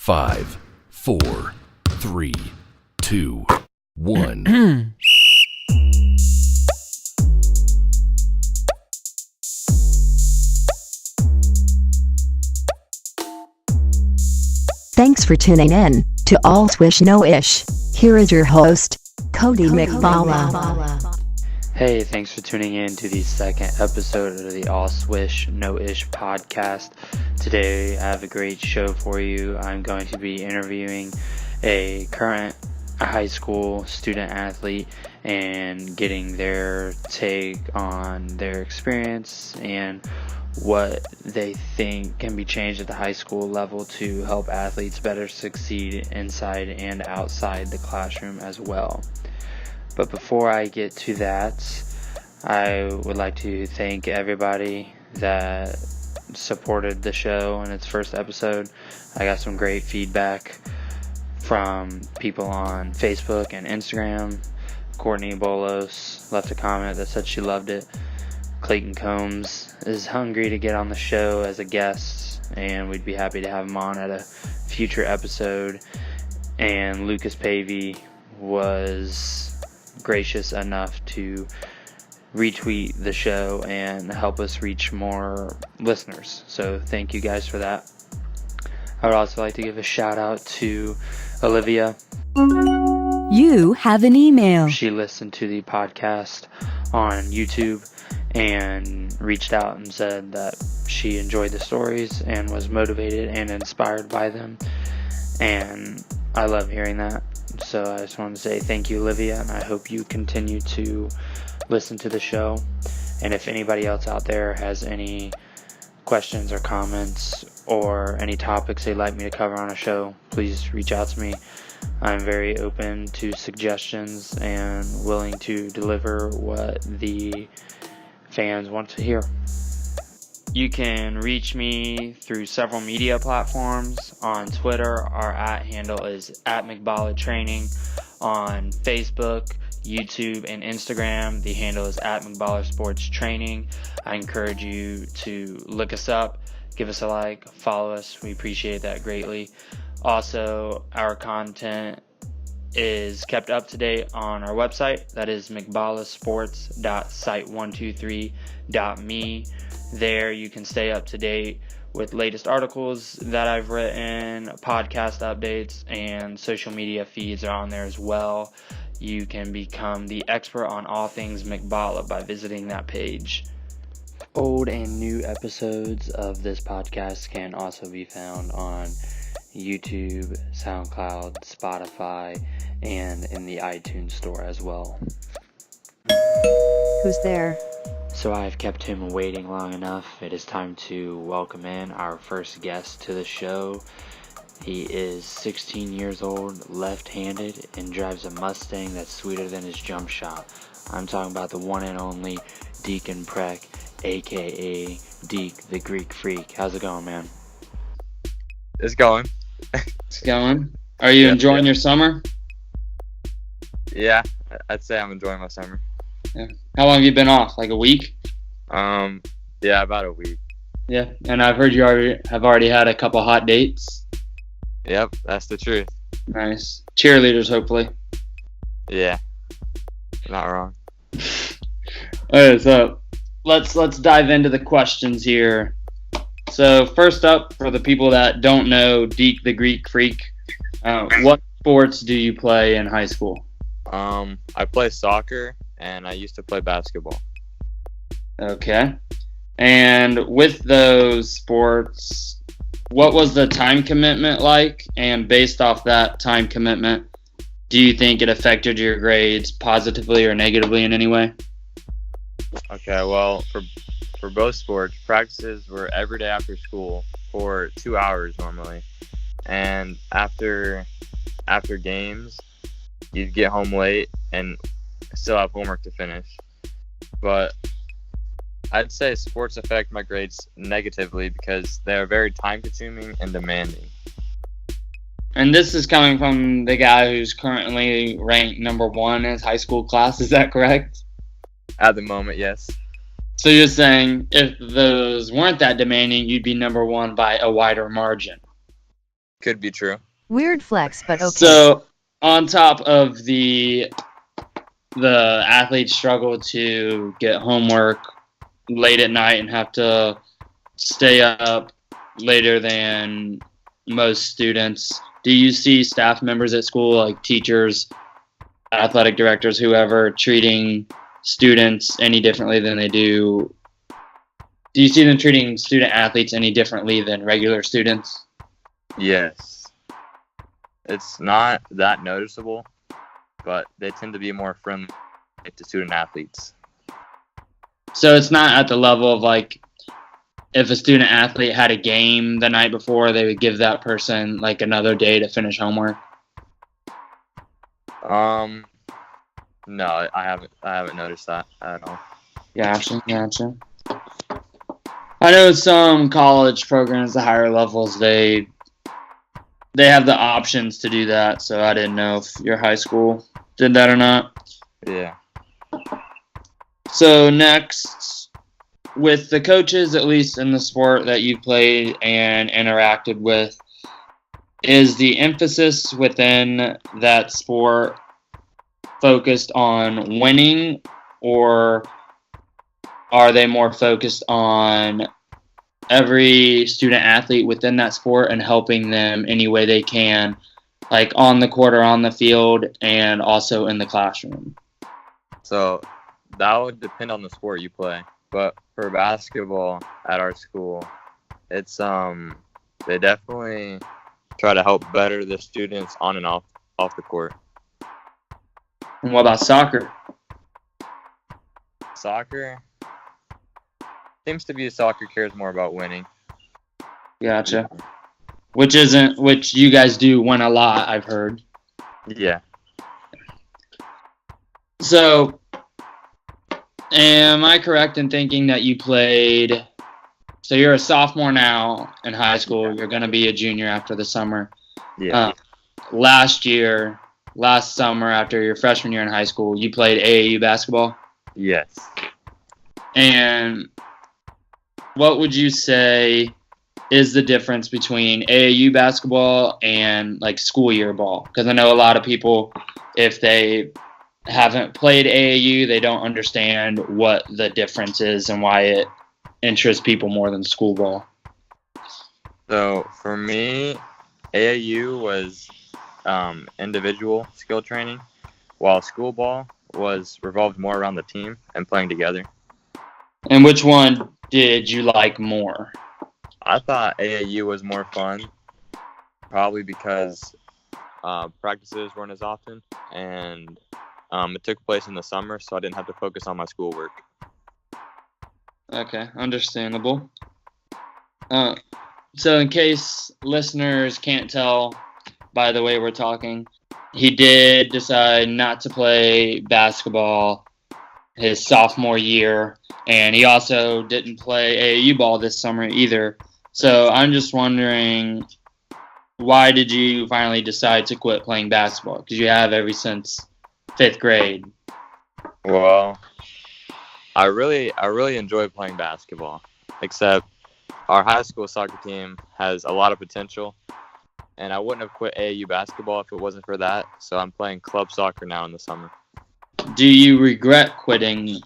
5, 4, 3, 2, 1. Thanks for tuning in to All Swish No Ish. Here is your host, Cody McBalla. Hey, thanks for tuning in to the second episode of the All Swish No Ish podcast. Today I have a great show for you. I'm going to be interviewing a current high school student athlete and getting their take on their experience and what they think can be changed at the high school level to help athletes better succeed inside and outside the classroom as well. But before I get to that, I would like to thank everybody that supported the show in its first episode. I got some great feedback from people on Facebook and Instagram. Courtney Bolos left a comment that said she loved it. Clayton Combs is hungry to get on the show as a guest, and we'd be happy to have him on at a future episode. And Lucas Pavey was gracious enough to retweet the show and help us reach more listeners. So thank you guys for that. I would also like to give a shout out to Olivia. You have an email. She listened to the podcast on YouTube and reached out and said that she enjoyed the stories and was motivated and inspired by them. And I love hearing that. So I just wanted to say thank you, Olivia, and I hope you continue to listen to the show. And if anybody else out there has any questions or comments or any topics they'd like me to cover on a show, please reach out to me. I'm very open to suggestions and willing to deliver what the fans want to hear. You can reach me through several media platforms. On Twitter, our @handle is @McBalla Training. On Facebook, YouTube, and Instagram, the handle is @McBalla Sports Training. I encourage you to look us up, give us a like, follow us. We appreciate that greatly. Also, our content is kept up to date on our website. That is mcballasports.site123.me. There you can stay up to date with latest articles that I've written, podcast updates, and social media feeds are on there as well. You can become the expert on all things McBalla by visiting that page. Old and new episodes of this podcast can also be found on YouTube, SoundCloud, Spotify, and in the iTunes store as well. Who's there? So I've kept him waiting long enough. It is time to welcome in our first guest to the show. He is 16 years old, left-handed, and drives a Mustang that's sweeter than his jump shot. I'm talking about the one and only Deacon Preck, aka Deke the Greek Freak. How's it going, man? It's going. It's going. Are you enjoying your summer? Yeah, I'd say I'm enjoying my summer. Yeah. How long have you been off? Like a week? Yeah, about a week. Yeah, and I've heard you have already had a couple hot dates. Yep, that's the truth. Nice. Cheerleaders, hopefully. Yeah, not wrong. Okay, so let's dive into the questions here. So first up, for the people that don't know Deke the Greek Freak, what sports do you play in high school? I play soccer, and I used to play basketball. Okay. And with those sports, what was the time commitment like? And based off that time commitment, do you think it affected your grades positively or negatively in any way? Okay, well, for both sports, practices were every day after school for 2 hours normally. And after games, you'd get home late and still have homework to finish. But I'd say sports affect my grades negatively because they are very time-consuming and demanding. And this is coming from the guy who's currently ranked number 1 in his high school class. Is that correct? At the moment, yes. So you're saying if those weren't that demanding, you'd be number 1 by a wider margin. Could be true. Weird flex, but okay. So, on top of the athletes struggle to get homework late at night and have to stay up later than most students, do you see staff members at school, like teachers, athletic directors, whoever, treating students any differently than they do? Do you see them treating student athletes any differently than regular students? Yes. It's not that noticeable, but they tend to be more friendly to student athletes. So it's not at the level of like if a student athlete had a game the night before, they would give that person like another day to finish homework. No, I haven't noticed that at all. Gotcha. I know some college programs, the higher levels, they have the options to do that. So I didn't know if your high school did that or not. Yeah. So next, with the coaches, at least in the sport that you played and interacted with, is the emphasis within that sport focused on winning, or are they more focused on every student athlete within that sport and helping them any way they can, like on the court or on the field and also in the classroom? So that would depend on the sport you play. But for basketball at our school, it's they definitely try to help better the students on and off the court. And what about soccer? Soccer seems to be soccer cares more about winning. Gotcha. Which you guys do win a lot, I've heard. Yeah. So, am I correct in thinking that you played, so you're a sophomore now in high school, you're going to be a junior after the summer. Yeah. Last summer after your freshman year in high school, you played AAU basketball? Yes. And what would you say is the difference between AAU basketball and like school year ball? Because I know a lot of people, if they haven't played AAU, they don't understand what the difference is and why it interests people more than school ball. So for me, AAU was individual skill training, while school ball revolved more around the team and playing together. And which one did you like more? I thought AAU was more fun, probably because practices weren't as often, and it took place in the summer, so I didn't have to focus on my schoolwork. Okay, understandable. So in case listeners can't tell by the way we're talking, he did decide not to play basketball his sophomore year, and he also didn't play AAU ball this summer either. So I'm just wondering, why did you finally decide to quit playing basketball? Because you have ever since 5th grade. Well, I really enjoy playing basketball, except our high school soccer team has a lot of potential, and I wouldn't have quit AAU basketball if it wasn't for that, so I'm playing club soccer now in the summer. Do you regret quitting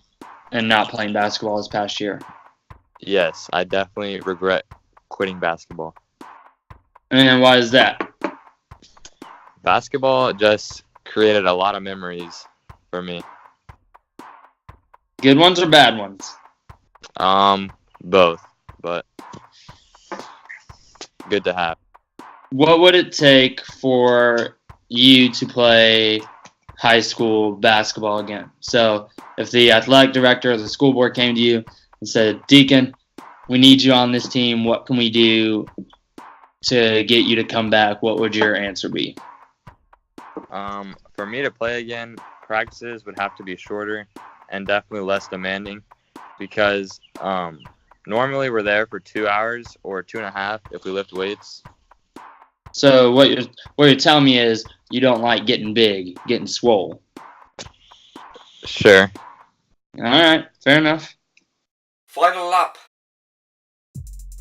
and not playing basketball this past year? Yes, I definitely regret quitting basketball. And why is that? Basketball just created a lot of memories for me. Good ones or bad ones? Both, but good to have. What would it take for you to play high school basketball again? So if the athletic director or the school board came to you and said, Deacon, we need you on this team, what can we do to get you to come back? What would your answer be? For me to play again, practices would have to be shorter and definitely less demanding, because normally we're there for 2 hours or 2.5 if we lift weights. So what you're telling me is you don't like getting big, getting swole. Sure. All right, fair enough. Final lap.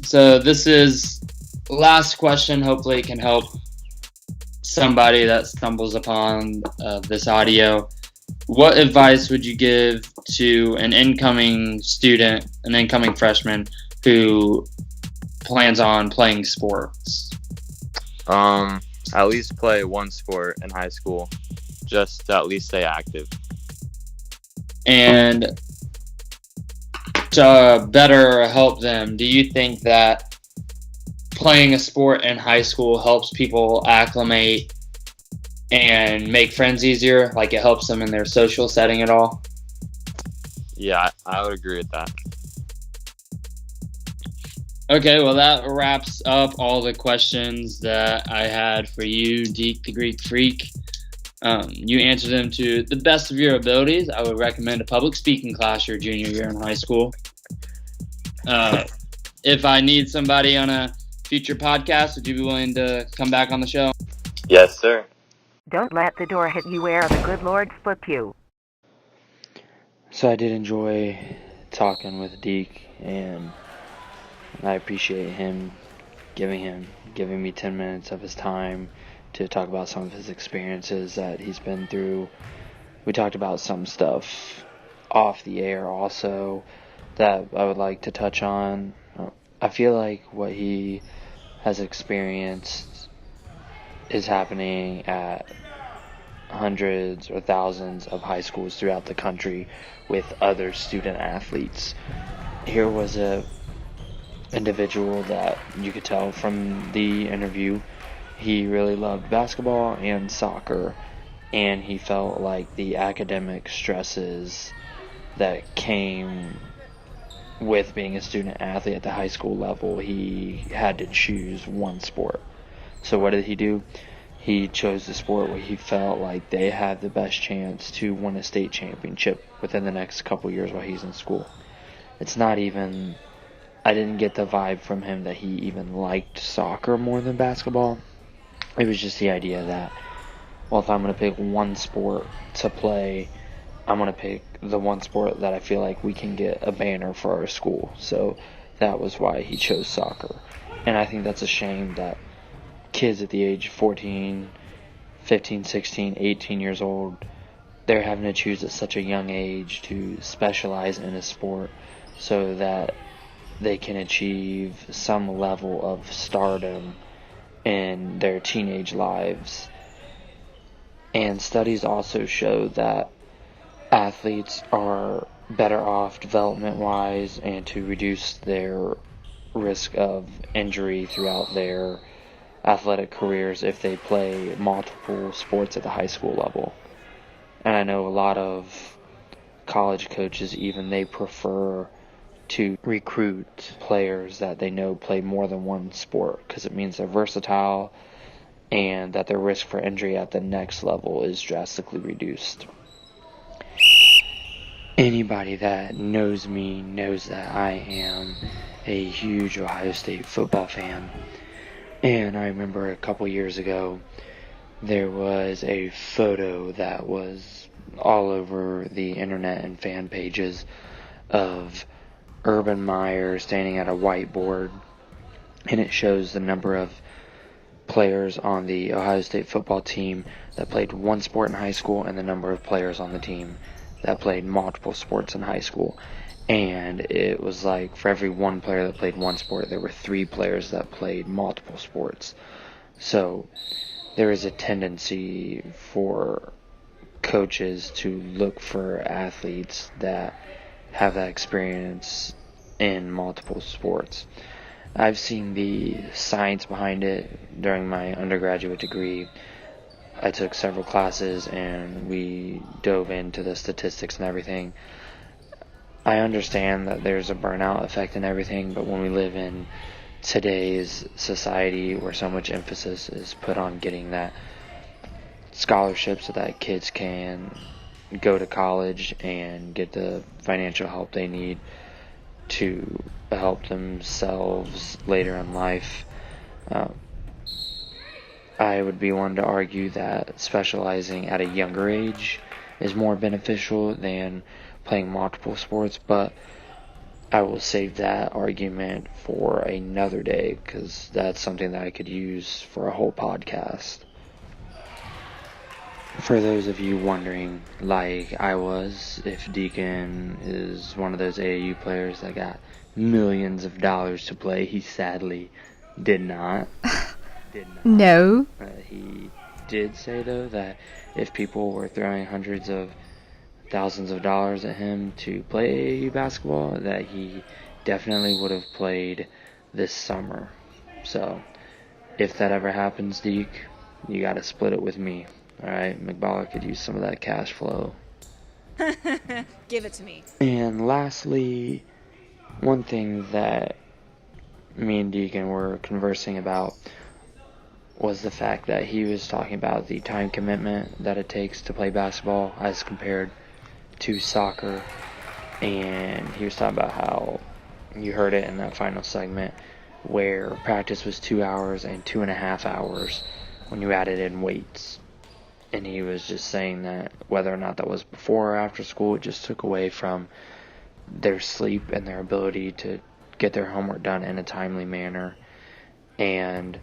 So this is last question, hopefully it can help somebody that stumbles upon this audio. What advice would you give to an incoming student, an incoming freshman who plans on playing sports? At least play one sport in high school, just to at least stay active. And to better help them, do you think that playing a sport in high school helps people acclimate and make friends easier? Like it helps them in their social setting at all? Yeah, I would agree with that. Okay, well, that wraps up all the questions that I had for you, Deke the Greek Freak. You answered them to the best of your abilities. I would recommend a public speaking class your junior year in high school. If I need somebody on a future podcast, would you be willing to come back on the show? Yes, sir. Don't let the door hit you where the good Lord flip you. So I did enjoy talking with Deke, and I appreciate him giving me 10 minutes of his time to talk about some of his experiences that he's been through. We talked about some stuff off the air also that I would like to touch on. I feel like what he has experienced is happening at hundreds or thousands of high schools throughout the country with other student athletes. Here was a individual that you could tell from the interview he really loved basketball and soccer, and he felt like the academic stresses that came with being a student athlete at the high school level, he had to choose one sport. So what did he do? He chose the sport where he felt like they had the best chance to win a state championship within the next couple years while he's in school. It's not even, I didn't get the vibe from him that he even liked soccer more than basketball. It was just the idea that, well, if I'm going to pick one sport to play, I'm going to pick the one sport that I feel like we can get a banner for our school. So that was why he chose soccer. And I think that's a shame that kids at the age of 14, 15, 16, 18 years old, they're having to choose at such a young age to specialize in a sport so that they can achieve some level of stardom in their teenage lives. And studies also show that athletes are better off development-wise and to reduce their risk of injury throughout their athletic careers if they play multiple sports at the high school level. And I know a lot of college coaches, even they prefer to recruit players that they know play more than one sport because it means they're versatile and that their risk for injury at the next level is drastically reduced. Anybody that knows me knows that I am a huge Ohio State football fan. And I remember a couple years ago, there was a photo that was all over the internet and fan pages of Urban Meyer standing at a whiteboard, and it shows the number of players on the Ohio State football team that played one sport in high school and the number of players on the team that played multiple sports in high school. And it was like for every one player that played one sport, there were 3 players that played multiple sports. So there is a tendency for coaches to look for athletes that have that experience in multiple sports. I've seen the science behind it during my undergraduate degree. I took several classes and we dove into the statistics and everything. I understand that there's a burnout effect and everything, but when we live in today's society where so much emphasis is put on getting that scholarship so that kids can go to college and get the financial help they need to help themselves later in life, I would be one to argue that specializing at a younger age is more beneficial than playing multiple sports. But I will save that argument for another day because that's something that I could use for a whole podcast. For those of you wondering, like I was, if Deacon is one of those AAU players that got millions of dollars to play, he sadly did not. No. He did say, though, that if people were throwing hundreds of thousands of dollars at him to play AAU basketball, that he definitely would have played this summer. So, if that ever happens, Deke, you got to split it with me. Alright, McBalla could use some of that cash flow. Give it to me. And lastly, one thing that me and Deacon were conversing about was the fact that he was talking about the time commitment that it takes to play basketball as compared to soccer. And he was talking about how you heard it in that final segment where practice was 2 hours and 2.5 hours when you added in weights. And he was just saying that whether or not that was before or after school, it just took away from their sleep and their ability to get their homework done in a timely manner. And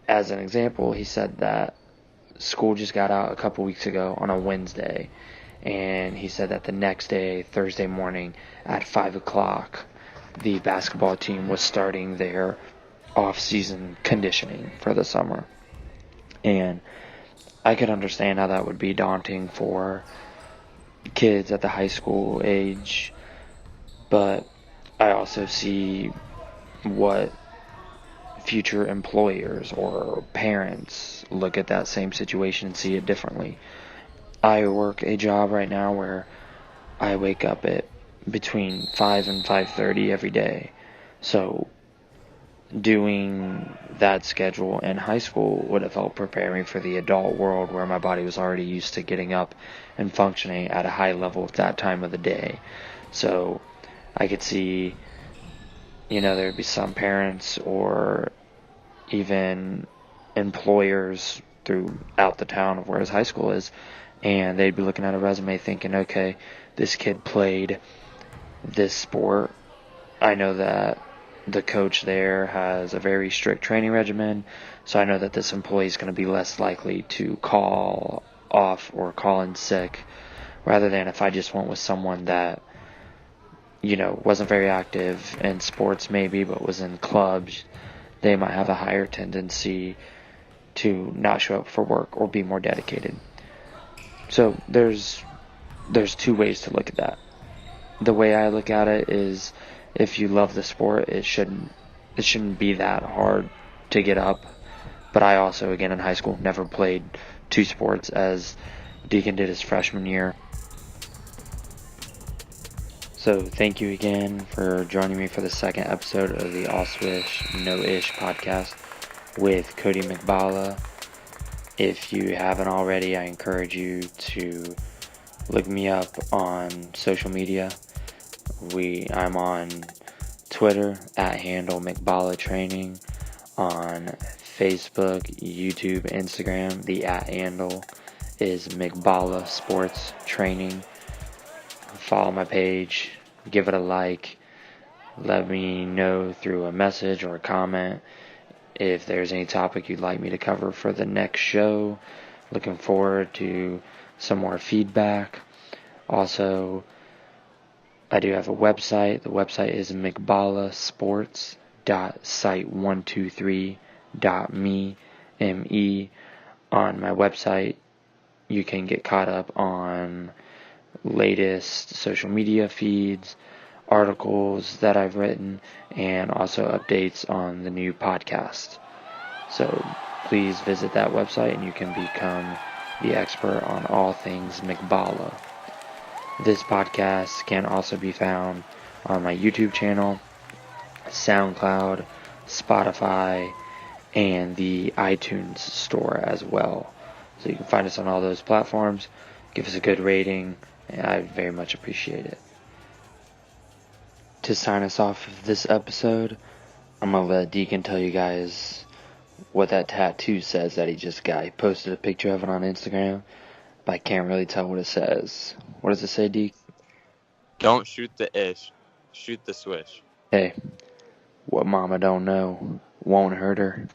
as an example, he said that school just got out a couple weeks ago on a Wednesday. And he said that the next day, Thursday morning at 5 o'clock, the basketball team was starting their off-season conditioning for the summer. And I could understand how that would be daunting for kids at the high school age, but I also see what future employers or parents look at that same situation and see it differently. I work a job right now where I wake up at between 5 and 5:30 every day. So doing that schedule in high school would have helped prepare me for the adult world where my body was already used to getting up and functioning at a high level at that time of the day. So I could see, there'd be some parents or even employers throughout the town of where his high school is, and they'd be looking at a resume thinking, okay, this kid played this sport. I know that the coach there has a very strict training regimen, so I know that this employee is going to be less likely to call off or call in sick, rather than if I just went with someone that, wasn't very active in sports maybe, but was in clubs, they might have a higher tendency to not show up for work or be more dedicated. So there's two ways to look at that. The way I look at it is, if you love the sport, it shouldn't be that hard to get up. But I also, again, in high school, never played two sports as Deacon did his freshman year. So thank you again for joining me for the second episode of the All Swish No Ish podcast with Cody McBalla. If you haven't already, I encourage you to look me up on social media. I'm on Twitter at handle McBalla Training, on Facebook, YouTube, Instagram. The @ handle is McBalla Sports Training. Follow my page, give it a like, let me know through a message or a comment if there's any topic you'd like me to cover for the next show. Looking forward to some more feedback. Also, I do have a website. The website is mcballasports.site123.me. M-E. On my website, you can get caught up on latest social media feeds, articles that I've written, and also updates on the new podcast. So please visit that website and you can become the expert on all things McBalla. This podcast can also be found on my YouTube channel, SoundCloud, Spotify, and the iTunes store as well. So you can find us on all those platforms. Give us a good rating, and I very much appreciate it. To sign us off of this episode, I'm going to let Deacon tell you guys what that tattoo says that he just got. He posted a picture of it on Instagram, but I can't really tell what it says. What does it say, Deke? Don't shoot the ish. shoot the swish. Hey, what mama don't know won't hurt her.